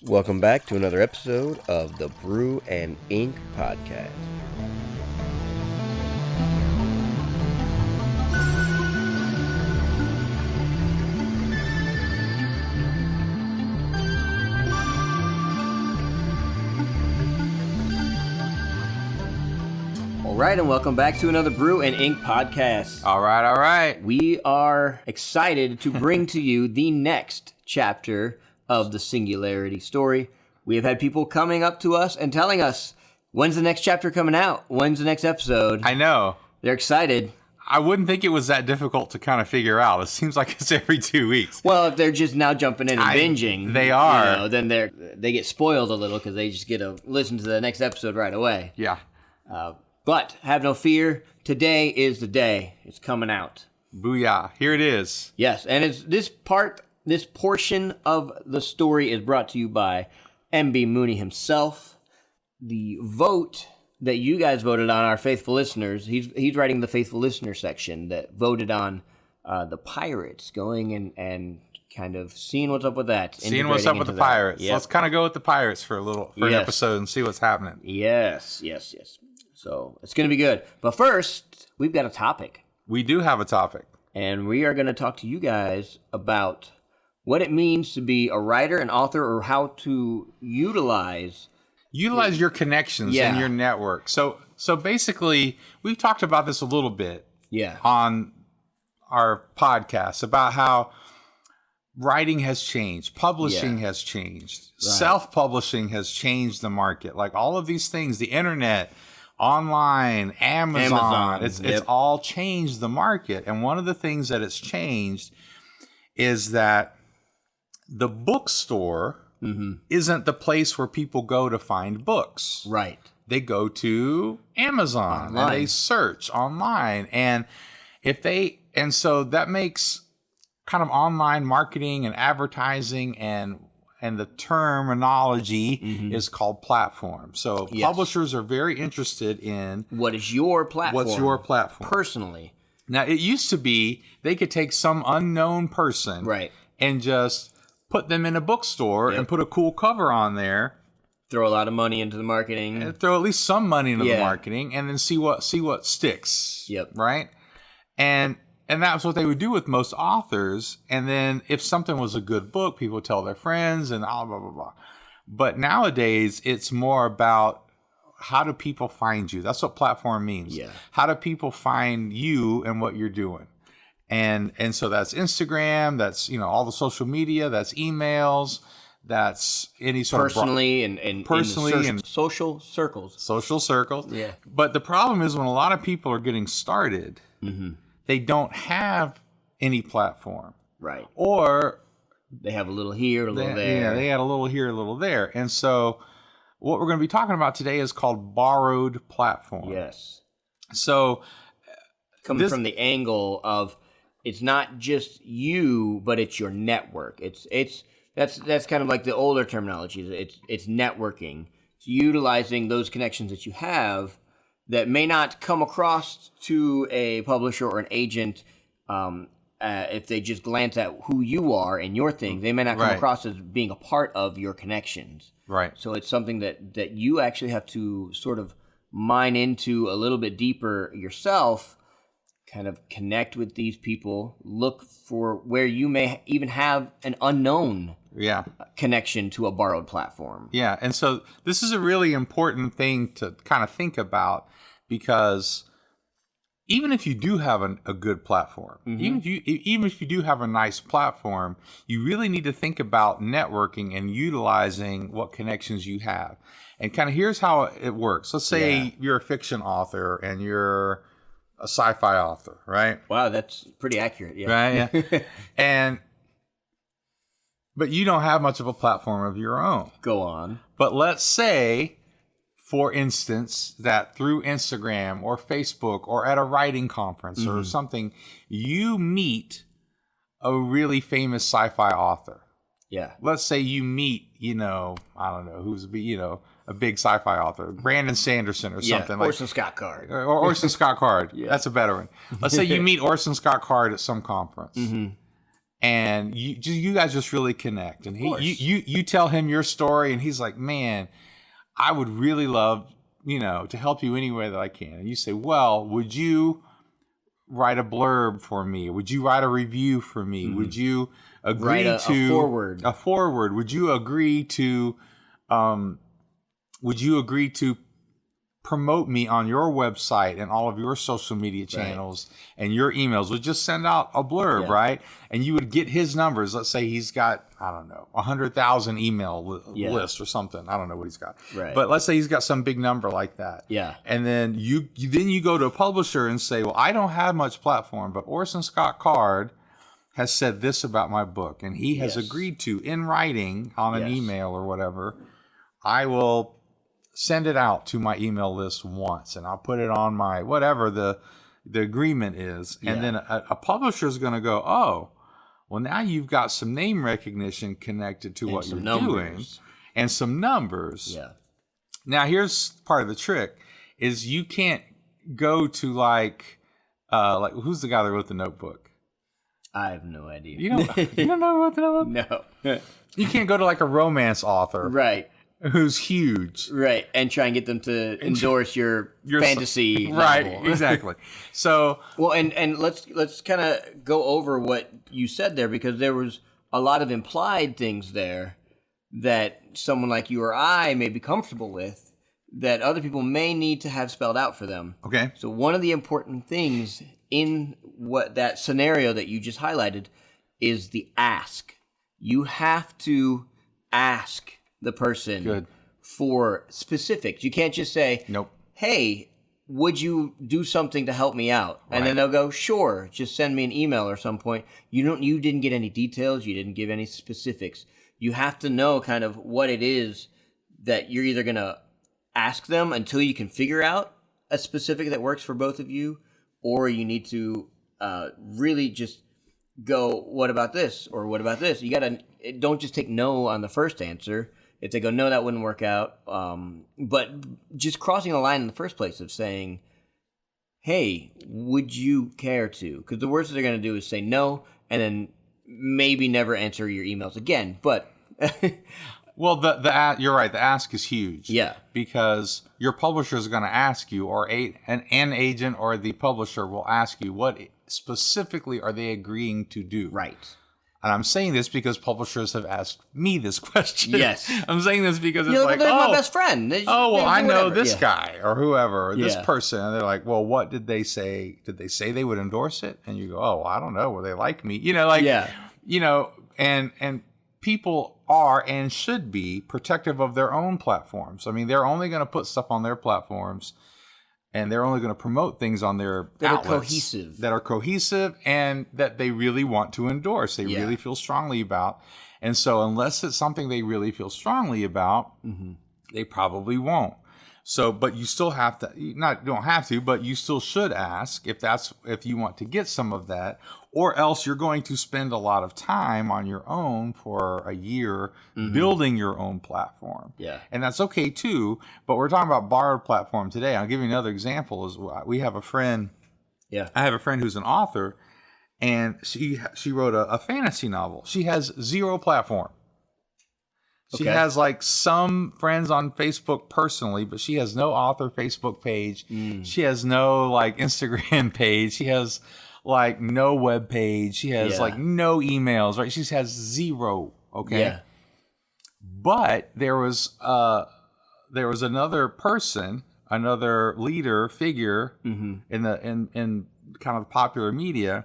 Welcome back to another episode of the Brew and Ink podcast. All right, and welcome back to another Brew and Ink podcast. All right. We are excited to bring to you the next chapter of the Singularity story. We have had people coming up to us and telling us, when's the next chapter coming out? When's the next episode? I know. They're excited. I wouldn't think it was that difficult to kind of figure out. It seems like it's every 2 weeks. Well, if they're just now jumping in and binging, they are. Then they get spoiled a little because they just get to listen to the next episode right away. Yeah. But have no fear. Today is the day. It's coming out. Booyah. Here it is. Yes, and it's this portion of the story is brought to you by MB Mooney himself. The vote that you guys voted on, our faithful listeners, he's writing the faithful listener section that voted on the pirates, going and kind of seeing what's up with that. Seeing what's up with the pirates. Yep. Let's kind of go with the pirates for an episode and see what's happening. Yes. So it's going to be good. But first, we've got a topic. We do have a topic. And we are going to talk to you guys about what it means to be a writer, an author, or how to utilize your connections in your network. So basically, we've talked about this a little bit on our podcast about how writing has changed, publishing has changed, self-publishing has changed the market. Like all of these things, the internet, online, Amazon. It's all changed the market. And one of the things that it's changed is that the bookstore isn't the place where people go to find books. Right. They go to Amazon and they search online. And so that makes kind of online marketing and advertising and the terminology is called platform. So publishers are very interested in what is your platform? What's your platform? Personally. Now, it used to be they could take some unknown person and just put them in a bookstore and put a cool cover on there. Throw a lot of money into the marketing. And throw at least some money into the marketing and then see what sticks. Yep. Right? And that's what they would do with most authors. And then if something was a good book, people would tell their friends and blah, blah, blah, blah. But nowadays, it's more about how do people find you? That's what platform means. Yeah. How do people find you and what you're doing? And so that's Instagram, that's all the social media, that's emails, that's any sort personally of and social circles. Social circles. Yeah. But the problem is when a lot of people are getting started, they don't have any platform. Right. Or they have a little here, a little there. Yeah, they had a little here, a little there. And so what we're going to be talking about today is called borrowed platform. Yes. So coming from the angle of it's not just you, but it's your network. That's kind of like the older terminology. It's networking. It's utilizing those connections that you have that may not come across to a publisher or an agent if they just glance at who you are and your thing. They may not come across as being a part of your connections. Right. So it's something that you actually have to sort of mine into a little bit deeper yourself, kind of connect with these people, look for where you may even have an unknown connection to a borrowed platform. Yeah, and so this is a really important thing to kind of think about because even if you do have a good platform, even if you do have a nice platform, you really need to think about networking and utilizing what connections you have. And kind of here's how it works. Let's say you're a fiction author and you're a sci-fi author, right? Wow, that's pretty accurate. Yeah. Right. Yeah. But you don't have much of a platform of your own. Go on. But let's say, for instance, that through Instagram or Facebook or at a writing conference or something, you meet a really famous sci-fi author. Yeah. Let's say you meet, I don't know, who's, a big sci-fi author, Brandon Sanderson or something. Orson Scott Card. Or Orson Scott Card. That's a better one. Let's say you meet Orson Scott Card at some conference. and you guys just really connect. And you tell him your story, and he's like, man, I would really love, to help you any way that I can. And you say, well, would you write a blurb for me? Would you write a review for me? Mm-hmm. Would you agree to a forward? A forward. Would you agree to promote me on your website and all of your social media channels and your emails? Would just send out a blurb, right? And you would get his numbers. Let's say he's got, 100,000 email list or something. I don't know what he's got. Right. But let's say he's got some big number like that. Yeah. And then you go to a publisher and say, well, I don't have much platform, but Orson Scott Card has said this about my book, and he has agreed to, in writing on an email or whatever, I will send it out to my email list once, and I'll put it on my whatever the agreement is. And then a publisher is going to go, oh, well, now you've got some name recognition connected to what you're doing and some numbers. Yeah. Now, here's part of the trick is you can't go to like who's the guy that wrote The Notebook? I have no idea. You don't know who wrote The Notebook? No. You can't go to like a romance author. Right. Who's huge. Right. And try and get them to endorse your fantasy right, novel. Exactly. So well, and let's kind of go over what you said there, because there was a lot of implied things there that someone like you or I may be comfortable with that other people may need to have spelled out for them. Okay. So one of the important things in what that scenario that you just highlighted is the ask. You have to ask the person for specifics. You can't just say, nope, hey, would you do something to help me out? And then they'll go, sure, just send me an email or some point. You didn't get any details. You didn't give any specifics. You have to know kind of what it is that you're either going to ask them until you can figure out a specific that works for both of you, or you need to really just go, what about this? Or what about this? You got to, don't just take no on the first answer. If they go, no, that wouldn't work out. But just crossing the line in the first place of saying, hey, would you care to? Because the worst they're going to do is say no, and then maybe never answer your emails again. But well, you're right. The ask is huge. Yeah. Because your publisher is going to ask you, or an agent or the publisher will ask you, what specifically are they agreeing to do? Right. And I'm saying this because publishers have asked me this question. Yes. I'm saying this because it's like, my best friend. I know this guy or whoever, or this person. And they're like, well, what did they say? Did they say they would endorse it? And you go, oh, I don't know. Well, they like me. And people are and should be protective of their own platforms. I mean, they're only going to put stuff on their platforms, and they're only going to promote things on their outlets that are cohesive and that they really want to endorse. They really feel strongly about. And so unless it's something they really feel strongly about, they probably won't. So, but you still have to, don't have to, but you still should ask if you want to get some of that, or else you're going to spend a lot of time on your own for a year building your own platform. Yeah. And that's okay too, but we're talking about borrowed platform today. I'll give you another example. Is we have a friend. Yeah. I have a friend who's an author, and she wrote a fantasy novel. She has zero platform. She has like some friends on Facebook personally, but she has no author Facebook page. She has no like Instagram page. She has like no web page. She has like no emails, right? She has zero. Okay. Yeah. But there was another person, another leader figure in kind of popular media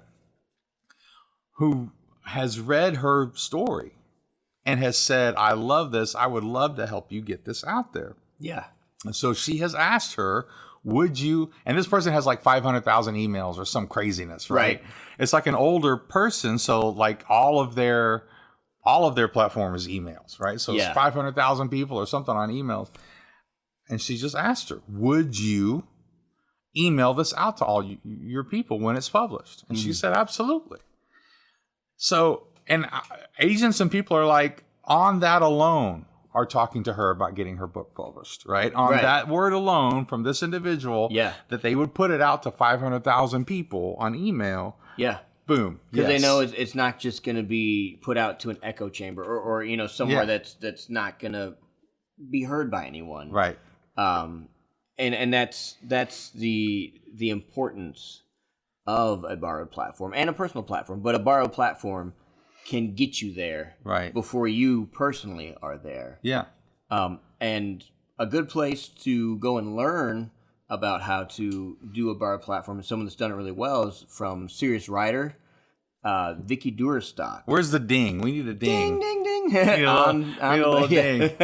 who has read her story and has said, I love this. I would love to help you get this out there. Yeah. And so she has asked her, would you, and this person has like 500,000 emails or some craziness, right? It's like an older person. So like all of their platform is emails, right? So it's 500,000 people or something on emails. And she just asked her, would you email this out to all your people when it's published? And she said, absolutely. So, and agents and people are like, on that alone, are talking to her about getting her book published, right? On that word alone from this individual, that they would put it out to 500,000 people on email. Yeah. boom. Because they know it's not just going to be put out to an echo chamber or somewhere that's not going to be heard by anyone. Right. And that's the importance of a borrowed platform and a personal platform. But a borrowed platform can get you there before you personally are there. Yeah. And a good place to go and learn about how to do a borrowed platform, and someone that's done it really well, is from Serious Writer, Vicky Durastock. Where's the ding? We need a ding. Ding, ding, ding. We need a little ding.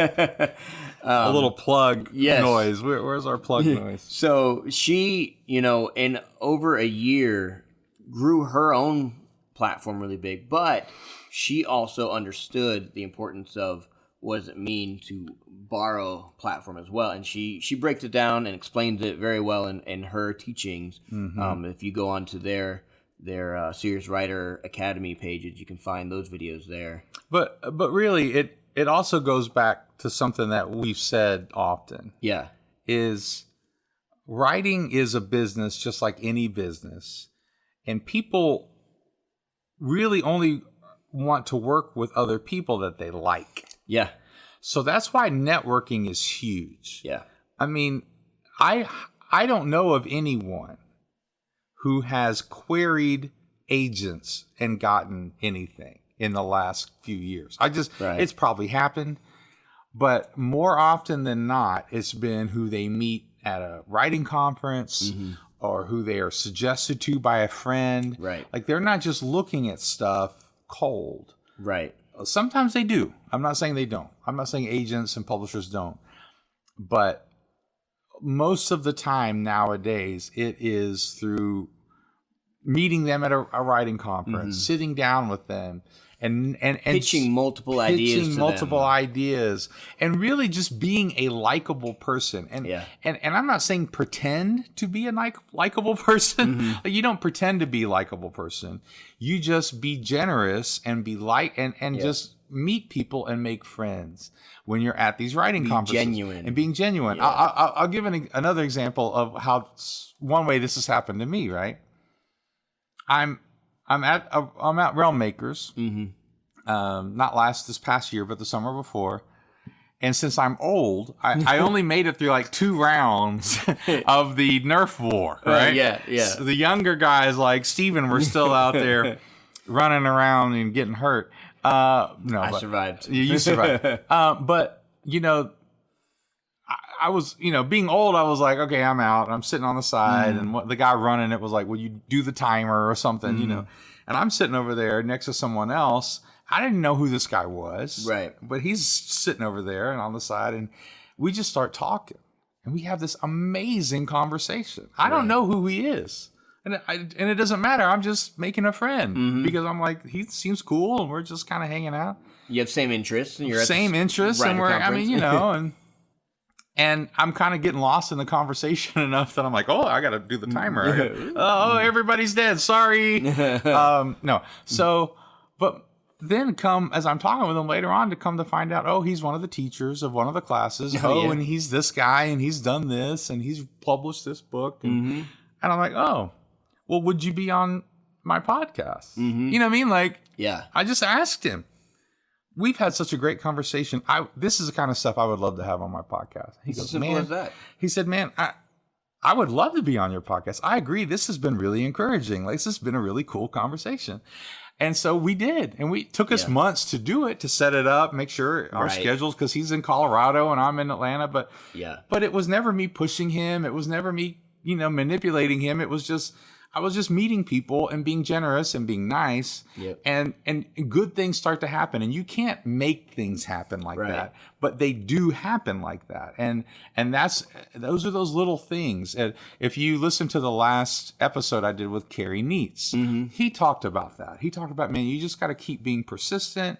A little plug noise. Where's our plug noise? So she, in over a year, grew her own platform really big, but she also understood the importance of what does it mean to borrow platform as well. And she breaks it down and explains it very well in her teachings. Mm-hmm. If you go onto their Serious Writer Academy pages, you can find those videos there. But really, it also goes back to something that we've said often. Yeah. Is writing is a business just like any business. And people really only want to work with other people that they like. Yeah. So that's why networking is huge. Yeah. I mean, I don't know of anyone who has queried agents and gotten anything in the last few years. It's probably happened, but more often than not, it's been who they meet at a writing conference or who they are suggested to by a friend. Right. Like they're not just looking at stuff cold. Right. Sometimes they do. I'm not saying they don't. I'm not saying agents and publishers don't. But most of the time nowadays, it is through meeting them at a writing conference, sitting down with them, and pitching multiple ideas, and really just being a likable person. And I'm not saying pretend to be a likable person. Like, you don't pretend to be a likable person. You just be generous and be just meet people and make friends when you're at these writing conferences. Being genuine. Yeah. I'll give another example of how one way this has happened to me. Right. I'm at Realm Makers, not this past year, but the summer before. And since I'm old, I only made it through like 2 rounds of the Nerf war, right? Yeah. So the younger guys like Steven were still out there running around and getting hurt. I survived. You survived. But, I was, being old, I was like, okay, I'm out. And I'm sitting on the side, and the guy running it was like, well, you do the timer or something, And I'm sitting over there next to someone else. I didn't know who this guy was. Right. But he's sitting over there and on the side, and we just start talking. And we have this amazing conversation. I don't know who he is. And it doesn't matter. I'm just making a friend because I'm like, he seems cool, and we're just kind of hanging out. You have same interests. And you're same interests. And and I'm kind of getting lost in the conversation enough that I'm like, oh, I got to do the timer. Oh, everybody's dead. Sorry. No. So, but then as I'm talking with him later on to find out, oh, he's one of the teachers of one of the classes. And he's this guy, and he's done this, and he's published this book. And I'm like, oh, well, would you be on my podcast? You know what I mean? Like, I just asked him. We've had such a great conversation. This is the kind of stuff I would love to have on my podcast. He goes, simple as that. He said, man, I would love to be on your podcast. I agree. This has been really encouraging. Like, this has been a really cool conversation. And so we did. And we took us months to do it, to set it up, make sure our schedules, because he's in Colorado and I'm in Atlanta. But it was never me pushing him. It was never me, manipulating him. It was just, I was just meeting people and being generous and being nice. And good things start to happen. And you can't make things happen like that, but they do happen like that. And those are those little things. And if you listen to the last episode I did with Carrie Neitz, he talked about that. He talked about, man, you just got to keep being persistent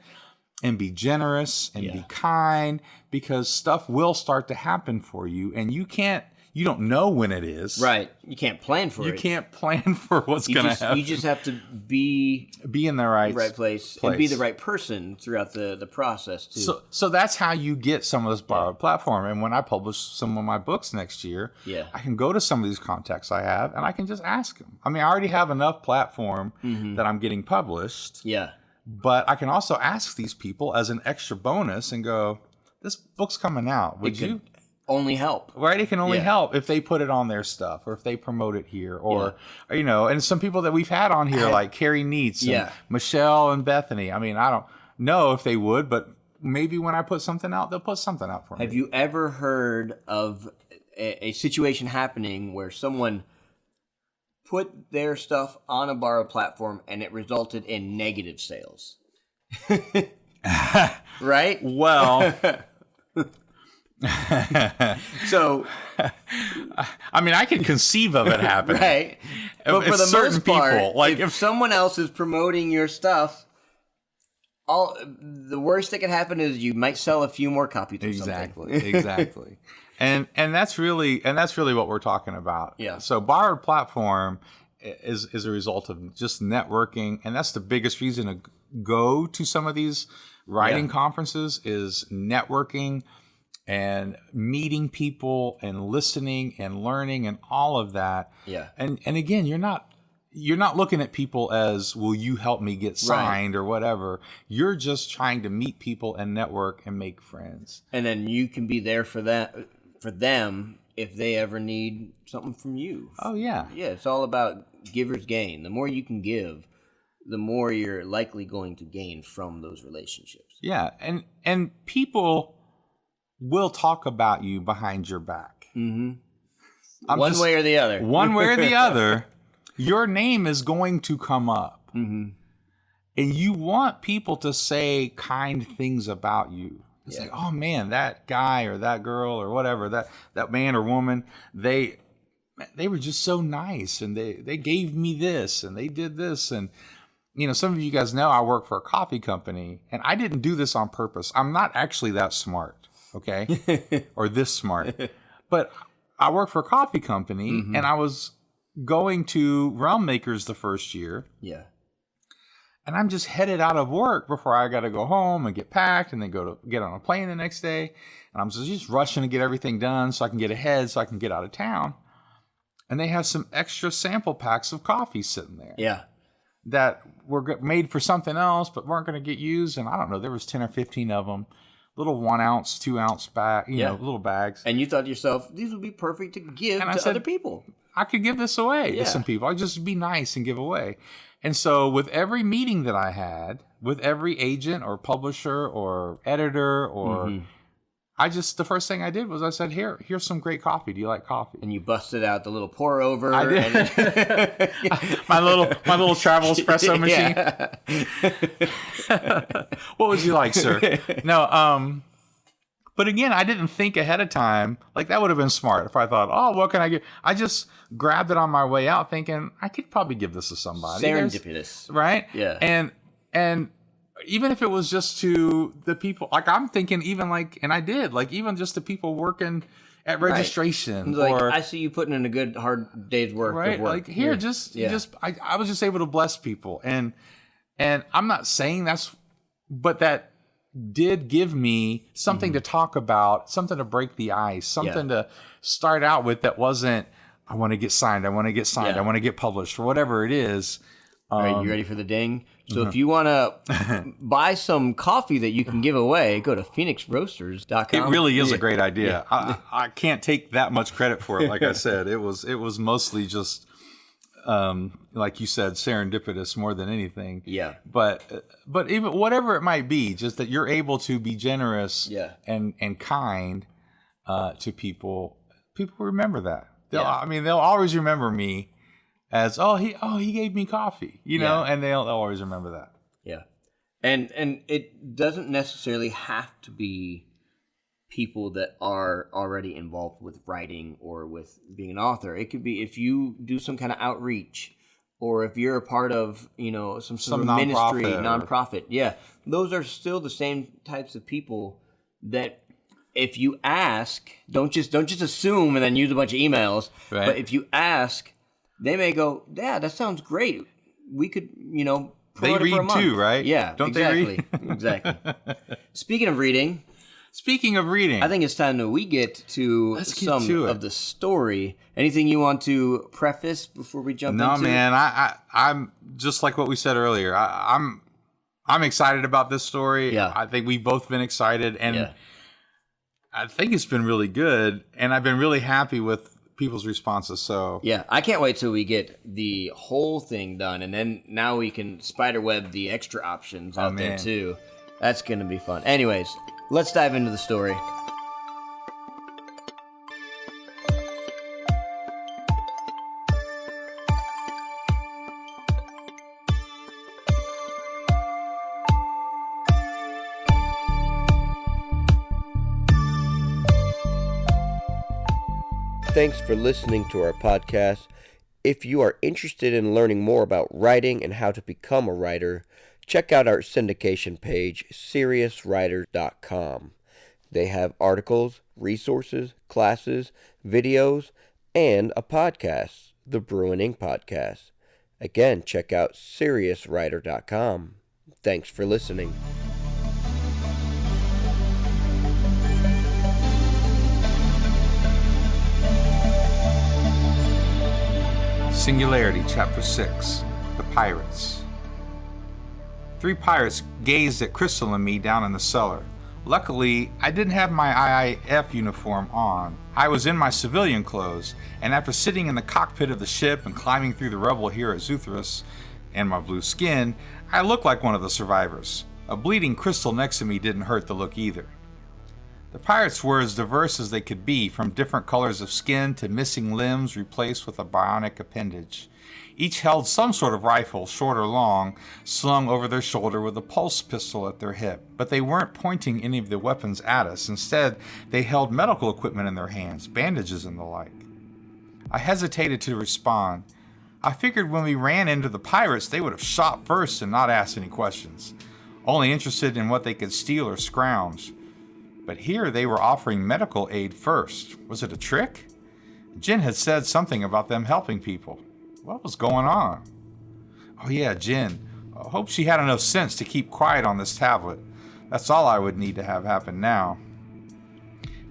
and be generous and be kind, because stuff will start to happen for you. And you can't you don't know when it is. Right. You can't plan for it. You can't plan for what's going to happen. You just have to be in the right place and be the right person throughout the process too. So that's how you get some of this borrowed platform. And when I publish some of my books next year, I can go to some of these contacts I have and I can just ask them. I mean, I already have enough platform that I'm getting published. Yeah. But I can also ask these people as an extra bonus and go, this book's coming out. Would you? Only help. Right? It can only help if they put it on their stuff or if they promote it here or and some people that we've had on here like Carrie Neitz and Michelle and Bethany. I mean, I don't know if they would, but maybe when I put something out, they'll put something out for me. Have you ever heard of a situation happening where someone put their stuff on a borrowed platform and it resulted in negative sales? Right? Well... So, I mean, I can conceive of it happening, right? But for the most part, people, like if someone else is promoting your stuff, the worst that can happen is you might sell a few more copies. Exactly. And that's really what we're talking about. Yeah. So borrowed platform is a result of just networking, and that's the biggest reason to go to some of these writing conferences is networking. And meeting people and listening and learning and all of that. Yeah. And again, you're not looking at people as, will you help me get signed or whatever. You're just trying to meet people and network and make friends. And then you can be there for them if they ever need something from you. Oh yeah. Yeah, it's all about giver's gain. The more you can give, the more you're likely going to gain from those relationships. Yeah. And people will talk about you behind your back. Mm-hmm. One way or the other. One way or the other, your name is going to come up. Mm-hmm. And you want people to say kind things about you. It's like, oh man, that guy or that girl or whatever, that man or woman, they were just so nice and they gave me this and they did this. And some of you guys know I work for a coffee company and I didn't do this on purpose. I'm not actually that smart. Okay, or this smart, but I work for a coffee company, and I was going to Realm Makers the first year. Yeah, and I'm just headed out of work before I got to go home and get packed, and then get on a plane the next day. And I'm just rushing to get everything done so I can get ahead, so I can get out of town. And they have some extra sample packs of coffee sitting there. Yeah, that were made for something else, but weren't going to get used. And I don't know, there was 10 or 15 of them. Little 1 ounce, 2 ounce bag, little bags. And you thought to yourself, these would be perfect to give to other people. I could give this away to some people. I'd just be nice and give away. And so with every meeting that I had, with every agent or publisher or editor or the first thing I did was I said, here's some great coffee. Do you like coffee? And you busted out the little pour over. I did. my little travel espresso machine. What would you like, sir? No, but again, I didn't think ahead of time. Like that would have been smart if I thought, oh, what can I get? I just grabbed it on my way out thinking I could probably give this to somebody. Serendipitous. Right? Yeah. And even if it was just to the people, like I'm thinking even like, and I did, like even just the people working at registration. Like, or, I see you putting in a good hard day's work. Right. Of work. Like here, I was just able to bless people. And I'm not saying but that did give me something to talk about, something to break the ice, something to start out with that wasn't, I want to get signed, I want to get published, or whatever it is. All right, you ready for the ding? So if you want to buy some coffee that you can give away, go to phoenixroasters.com. It really is a great idea. I can't take that much credit for it. Like I said, it was mostly just, like you said, serendipitous more than anything. Yeah. But even whatever it might be, just that you're able to be generous and kind to people. People remember that. They'll always remember me as he gave me coffee, and they'll always remember that. Yeah. And it doesn't necessarily have to be people that are already involved with writing or with being an author. It could be if you do some kind of outreach, or if you're a part of, some sort of ministry, nonprofit. Yeah. Those are still the same types of people that if you ask, don't just assume and then use a bunch of emails. Right. But if you ask, they may go, yeah, that sounds great. We could, they read too, right? Yeah, don't exactly. They read? Exactly. Speaking of reading, I think it's time that we get to some of the story. Anything you want to preface before we jump into it? No, man. I'm just like what we said earlier. I'm excited about this story. Yeah. I think we've both been excited, and I think it's been really good, and I've been really happy with people's responses. So yeah, I can't wait till we get the whole thing done, and then now we can spiderweb the extra options out there too. That's gonna be fun. Anyways, let's dive into the story. Thanks for listening to our podcast. If you are interested in learning more about writing and how to become a writer, check out our syndication page, SeriousWriter.com. They have articles, resources, classes, videos, and a podcast, the Brew and Ink Podcast. Again, check out SeriousWriter.com. Thanks for listening. Singularity, Chapter 6, The Pirates. 3 pirates gazed at Crystal and me down in the cellar. Luckily, I didn't have my IIF uniform on. I was in my civilian clothes, and after sitting in the cockpit of the ship and climbing through the rubble here at Zuthras, and my blue skin, I looked like one of the survivors. A bleeding Crystal next to me didn't hurt the look either. The pirates were as diverse as they could be, from different colors of skin to missing limbs replaced with a bionic appendage. Each held some sort of rifle, short or long, slung over their shoulder with a pulse pistol at their hip. But they weren't pointing any of the weapons at us. Instead, they held medical equipment in their hands, bandages and the like. I hesitated to respond. I figured when we ran into the pirates, they would have shot first and not asked any questions, only interested in what they could steal or scrounge. But here they were offering medical aid first. Was it a trick? Jen had said something about them helping people. What was going on? Oh yeah, Jen. I hope she had enough sense to keep quiet on this tablet. That's all I would need to have happen now.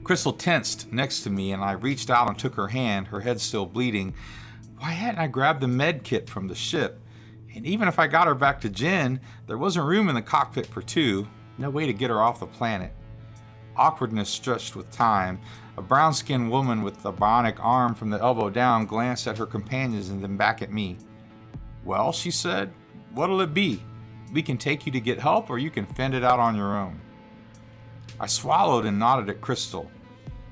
Crystal tensed next to me, and I reached out and took her hand, her head still bleeding. Why hadn't I grabbed the med kit from the ship? And even if I got her back to Jen, there wasn't room in the cockpit for 2. No way to get her off the planet. Awkwardness stretched with time. A brown-skinned woman with a bionic arm from the elbow down glanced at her companions and then back at me. Well, she said, what'll it be? We can take you to get help, or you can fend it out on your own. I swallowed and nodded at Crystal.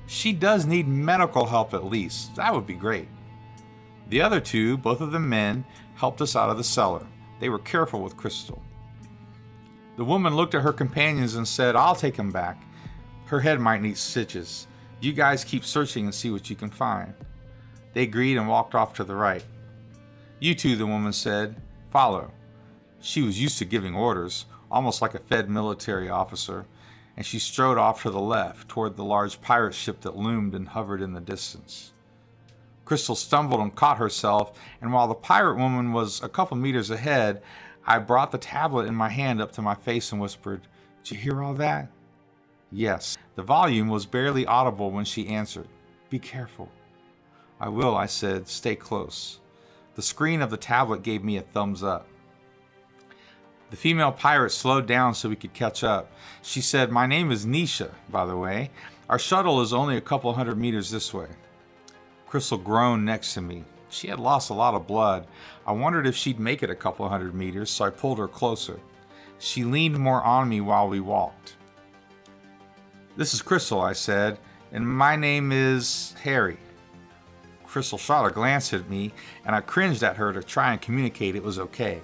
She does need medical help at least. That would be great. The other 2, both of them men, helped us out of the cellar. They were careful with Crystal. The woman looked at her companions and said, I'll take him back. Her head might need stitches. You guys keep searching and see what you can find. They agreed and walked off to the right. You 2, the woman said, follow. She was used to giving orders, almost like a fed military officer, and she strode off to the left, toward the large pirate ship that loomed and hovered in the distance. Crystal stumbled and caught herself, and while the pirate woman was a couple meters ahead, I brought the tablet in my hand up to my face and whispered, Did you hear all that? Yes. The volume was barely audible when she answered. Be careful. I will, I said. Stay close. The screen of the tablet gave me a thumbs up. The female pirate slowed down so we could catch up. She said, My name is Nisha, by the way. Our shuttle is only a couple hundred meters this way. Crystal groaned next to me. She had lost a lot of blood. I wondered if she'd make it a couple hundred meters, so I pulled her closer. She leaned more on me while we walked. This is Crystal, I said, and my name is Harry. Crystal shot a glance at me, and I cringed at her to try and communicate it was okay.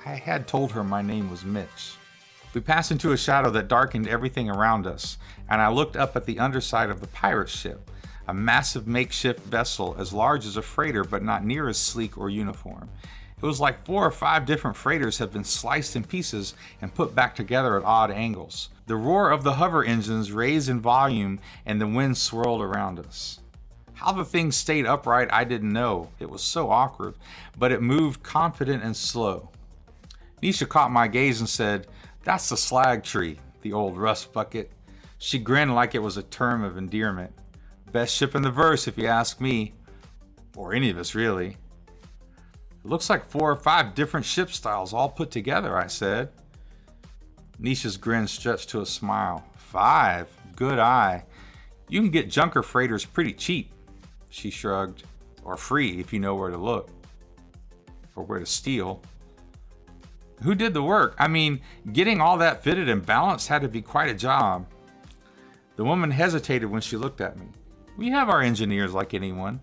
I had told her my name was Mitch. We passed into a shadow that darkened everything around us, and I looked up at the underside of the pirate ship, a massive makeshift vessel as large as a freighter but not near as sleek or uniform. It was like 4 or 5 different freighters had been sliced in pieces and put back together at odd angles. The roar of the hover engines raised in volume and the wind swirled around us. How the thing stayed upright, I didn't know. It was so awkward, but it moved confident and slow. Nisha caught my gaze and said, "That's the slag tree, the old rust bucket." She grinned like it was a term of endearment. Best ship in the verse, if you ask me. Or any of us, really. It looks like 4 or 5 different ship styles all put together, I said. Nisha's grin stretched to a smile. 5? Good eye. You can get junker freighters pretty cheap, she shrugged. Or free, if you know where to look. Or where to steal. Who did the work? I mean, getting all that fitted and balanced had to be quite a job. The woman hesitated when she looked at me. We have our engineers like anyone.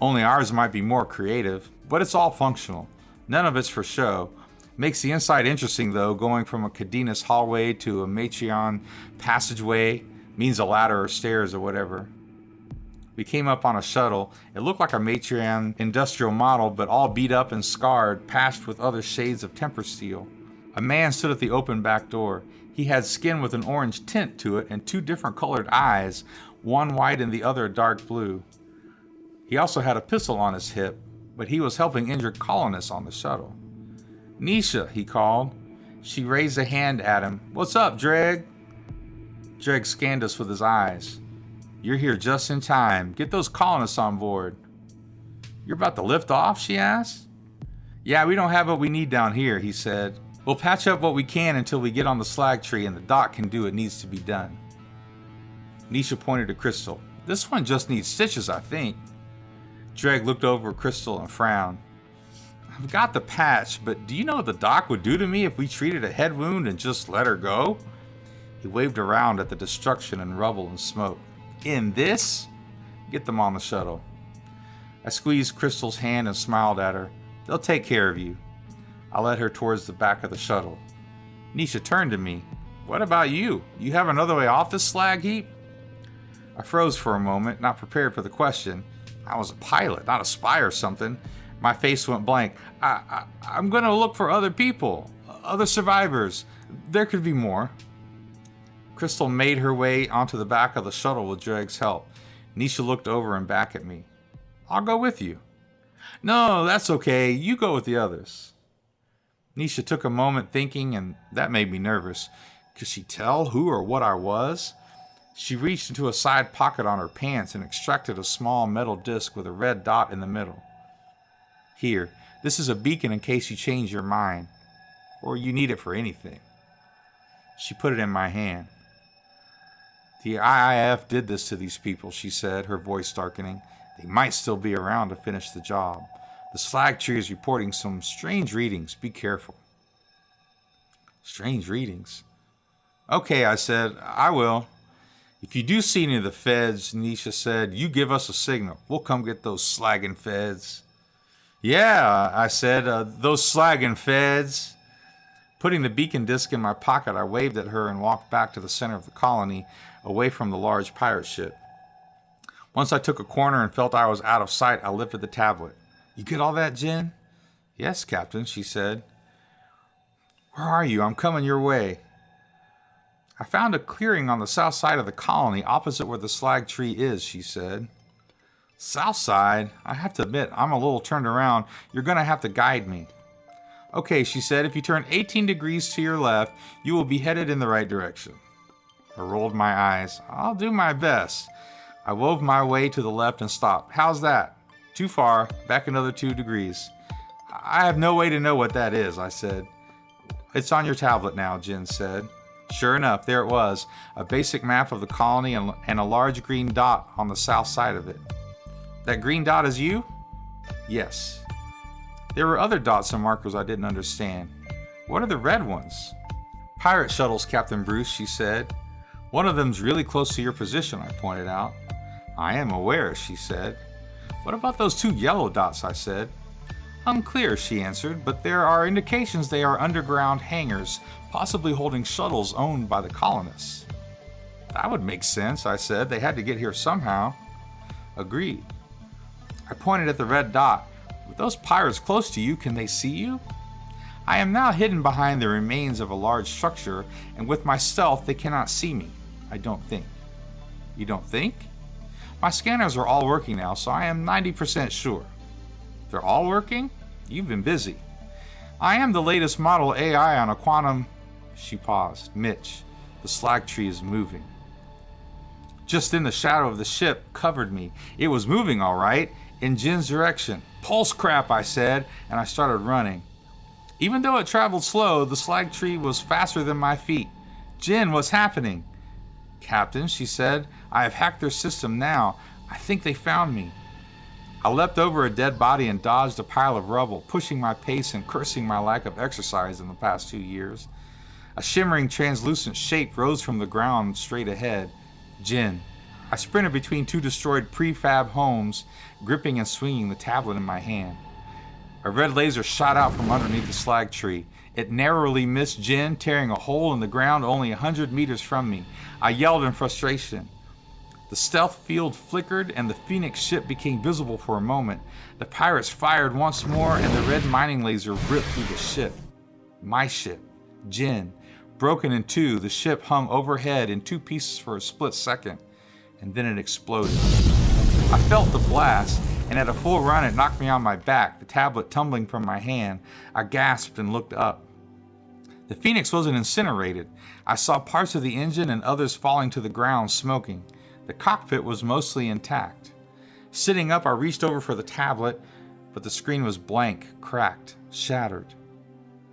Only ours might be more creative, but it's all functional. None of it's for show. Makes the inside interesting though, going from a cadenas hallway to a Matreon passageway, means a ladder or stairs or whatever. We came up on a shuttle. It looked like a Matreon industrial model, but all beat up and scarred, patched with other shades of temper steel. A man stood at the open back door. He had skin with an orange tint to it and 2 different colored eyes, one white and the other dark blue. He also had a pistol on his hip, but he was helping injured colonists on the shuttle. "Nisha," he called. She raised a hand at him. "What's up, Dreg?" Dreg scanned us with his eyes. "You're here just in time. Get those colonists on board." "You're about to lift off?" she asked. "Yeah, we don't have what we need down here," he said. "We'll patch up what we can until we get on the slag tree and the dock can do what needs to be done." Nisha pointed to Crystal. "This one just needs stitches, I think." Dreg looked over at Crystal and frowned. "I've got the patch, but do you know what the doc would do to me if we treated a head wound and just let her go?" He waved around at the destruction and rubble and smoke. "In this? Get them on the shuttle." I squeezed Crystal's hand and smiled at her. "They'll take care of you." I led her towards the back of the shuttle. Nisha turned to me. "What about you? You have another way off this slag heap?" I froze for a moment, not prepared for the question. I was a pilot, not a spy or something. My face went blank. I'm going to look for other people, other survivors. There could be more." Crystal made her way onto the back of the shuttle with Dreg's help. Nisha looked over and back at me. "I'll go with you." "No, that's okay. You go with the others." Nisha took a moment thinking, and that made me nervous. Could she tell who or what I was? She reached into a side pocket on her pants and extracted a small metal disc with a red dot in the middle. "Here, this is a beacon in case you change your mind, or you need it for anything." She put it in my hand. "The IIF did this to these people," she said, her voice darkening. "They might still be around to finish the job. The slag tree is reporting some strange readings. Be careful." "Strange readings?" "Okay," I said. "I will. If you do see any of the feds," Nisha said, "you give us a signal. We'll come get those slagging feds." "Yeah," I said, "those slagging feds." Putting the beacon disc in my pocket, I waved at her and walked back to the center of the colony, away from the large pirate ship. Once I took a corner and felt I was out of sight, I lifted the tablet. "You get all that, Jen?" "Yes, Captain," she said. "Where are you? I'm coming your way." "I found a clearing on the south side of the colony, opposite where the slag tree is," she said. "South side? I have to admit, I'm a little turned around. You're going to have to guide me." "Okay," she said. "If you turn 18 degrees to your left, you will be headed in the right direction." I rolled my eyes. "I'll do my best." I wove my way to the left and stopped. "How's that?" "Too far. Back another 2 degrees." "I have no way to know what that is," I said. "It's on your tablet now," Jen said. Sure enough, there it was, a basic map of the colony and a large green dot on the south side of it. "That green dot is you?" "Yes." There were other dots and markers I didn't understand. "What are the red ones?" "Pirate shuttles, Captain Bruce," she said. "One of them's really close to your position," I pointed out. "I am aware," she said. "What about those 2 yellow dots?" I said. "Unclear," she answered, "but there are indications they are underground hangars, possibly holding shuttles owned by the colonists." "That would make sense," I said. "They had to get here somehow." "Agreed." I pointed at the red dot. With those pirates close to you, can they see you? I am now hidden behind the remains of a large structure, and with my stealth, they cannot see me. I don't think. You don't think? My scanners are all working now, so I am 90% sure. They're all working? You've been busy. I am the latest model AI on a quantum... She paused. Mitch, the slag tree is moving. Just then the shadow of the ship covered me. It was moving all right, in Jin's direction. Pulse crap, I said, and I started running. Even though it traveled slow, the slag tree was faster than my feet. Jin, what's happening? Captain, she said, I have hacked their system now. I think they found me. I leapt over a dead body and dodged a pile of rubble, pushing my pace and cursing my lack of exercise in the past 2 years. A shimmering, translucent shape rose from the ground straight ahead. Jin. I sprinted between 2 destroyed prefab homes, gripping and swinging the tablet in my hand. A red laser shot out from underneath the slag tree. It narrowly missed Jin, tearing a hole in the ground only 100 meters from me. I yelled in frustration. The stealth field flickered and the Phoenix ship became visible for a moment. The pirates fired once more and the red mining laser ripped through the ship. My ship. Jin. Broken in 2, the ship hung overhead in 2 pieces for a split second, and then it exploded. I felt the blast, and at a full run it knocked me on my back, the tablet tumbling from my hand. I gasped and looked up. The Phoenix wasn't incinerated. I saw parts of the engine and others falling to the ground smoking. The cockpit was mostly intact. Sitting up, I reached over for the tablet, but the screen was blank, cracked, shattered.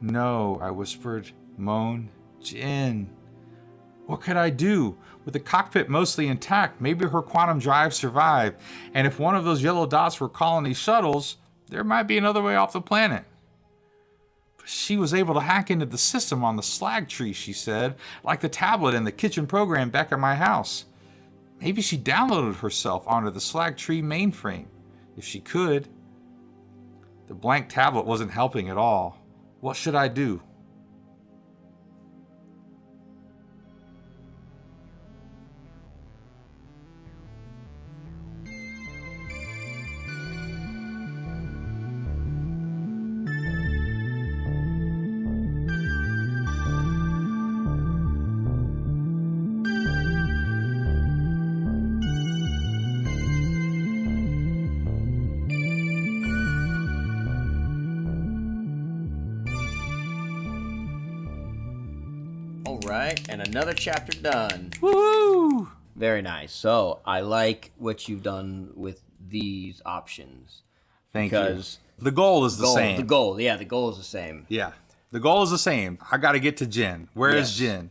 No, I whispered. Moan. Jin. What could I do? With the cockpit mostly intact, maybe her quantum drive survived, and if one of those yellow dots were colony shuttles, there might be another way off the planet. But she was able to hack into the system on the slag tree, she said, like the tablet and the kitchen program back at my house. Maybe she downloaded herself onto the slag tree mainframe, if she could. The blank tablet wasn't helping at all. What should I do? Right, and another chapter done. Woo! Very nice. So I like what you've done with these options. Thank you. The goal is the same. The goal is the same. Yeah, the goal is the same. I got to get to Jin. Where is Jin?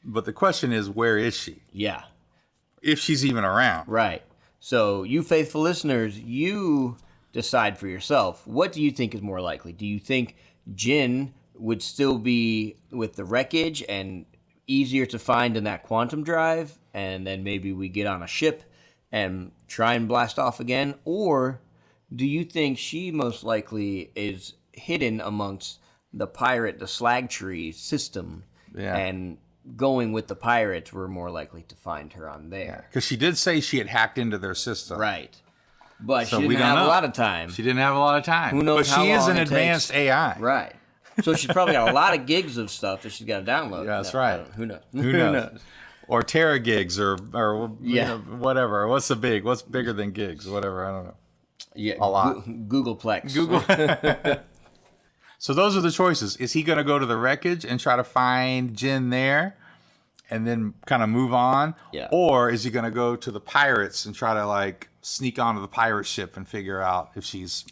But the question is, where is she? Yeah. If she's even around. Right. So you faithful listeners, you decide for yourself. What do you think is more likely? Do you think Jin would still be with the wreckage and easier to find in that quantum drive, and then maybe we get on a ship and try and blast off again? Or do you think she most likely is hidden amongst the slag tree system, and going with the pirates, we're more likely to find her on there? Because she did say she had hacked into their system. Right. But so she didn't have a lot of time. She didn't have a lot of time. Who knows how long it takes. But she is an advanced AI. Right. So she's probably got a lot of gigs of stuff that she's got to download. Yeah, that's right. Who knows? Who knows? Or tera gigs or you know, whatever. What's bigger than gigs? Whatever. I don't know. Yeah. A lot. Googleplex. Google. So those are the choices. Is he going to go to the wreckage and try to find Jin there and then kind of move on? Yeah. Or is he going to go to the pirates and try to like sneak onto the pirate ship and figure out if she's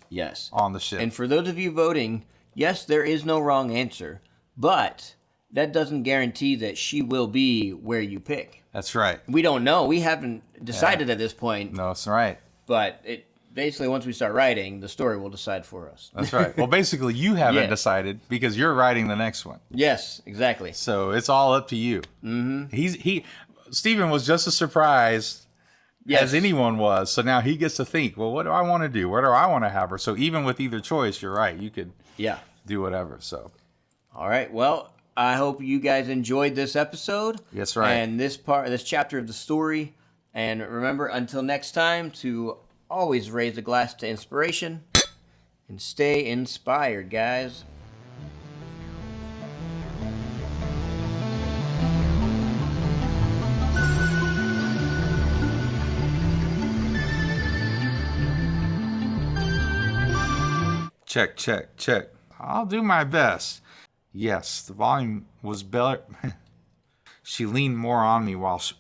on the ship? And for those of you voting, yes, there is no wrong answer, but that doesn't guarantee that she will be where you pick. That's right. We don't know. We haven't decided at this point. No, that's right. But basically, once we start writing, the story will decide for us. That's right. Well, basically, you haven't decided because you're writing the next one. Yes, exactly. So it's all up to you. Mm-hmm. Stephen was just as surprised as anyone was. So now he gets to think, well, what do I want to do? Where do I want to have her? So even with either choice, you're right. You could do whatever. So, all right. Well, I hope you guys enjoyed this episode. That's right. And this chapter of the story. And remember, until next time, to always raise a glass to inspiration and stay inspired, guys. Check, check, check. I'll do my best. Yes, the volume was better. She leaned more on me while she...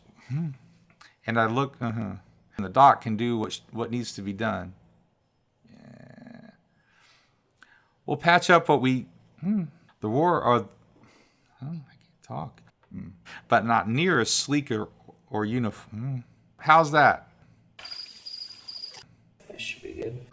And I looked... And the doc can do what needs to be done. Yeah. We'll patch up what we... The war are... I can't talk. But not near as sleek or uniform. How's that? That should be good.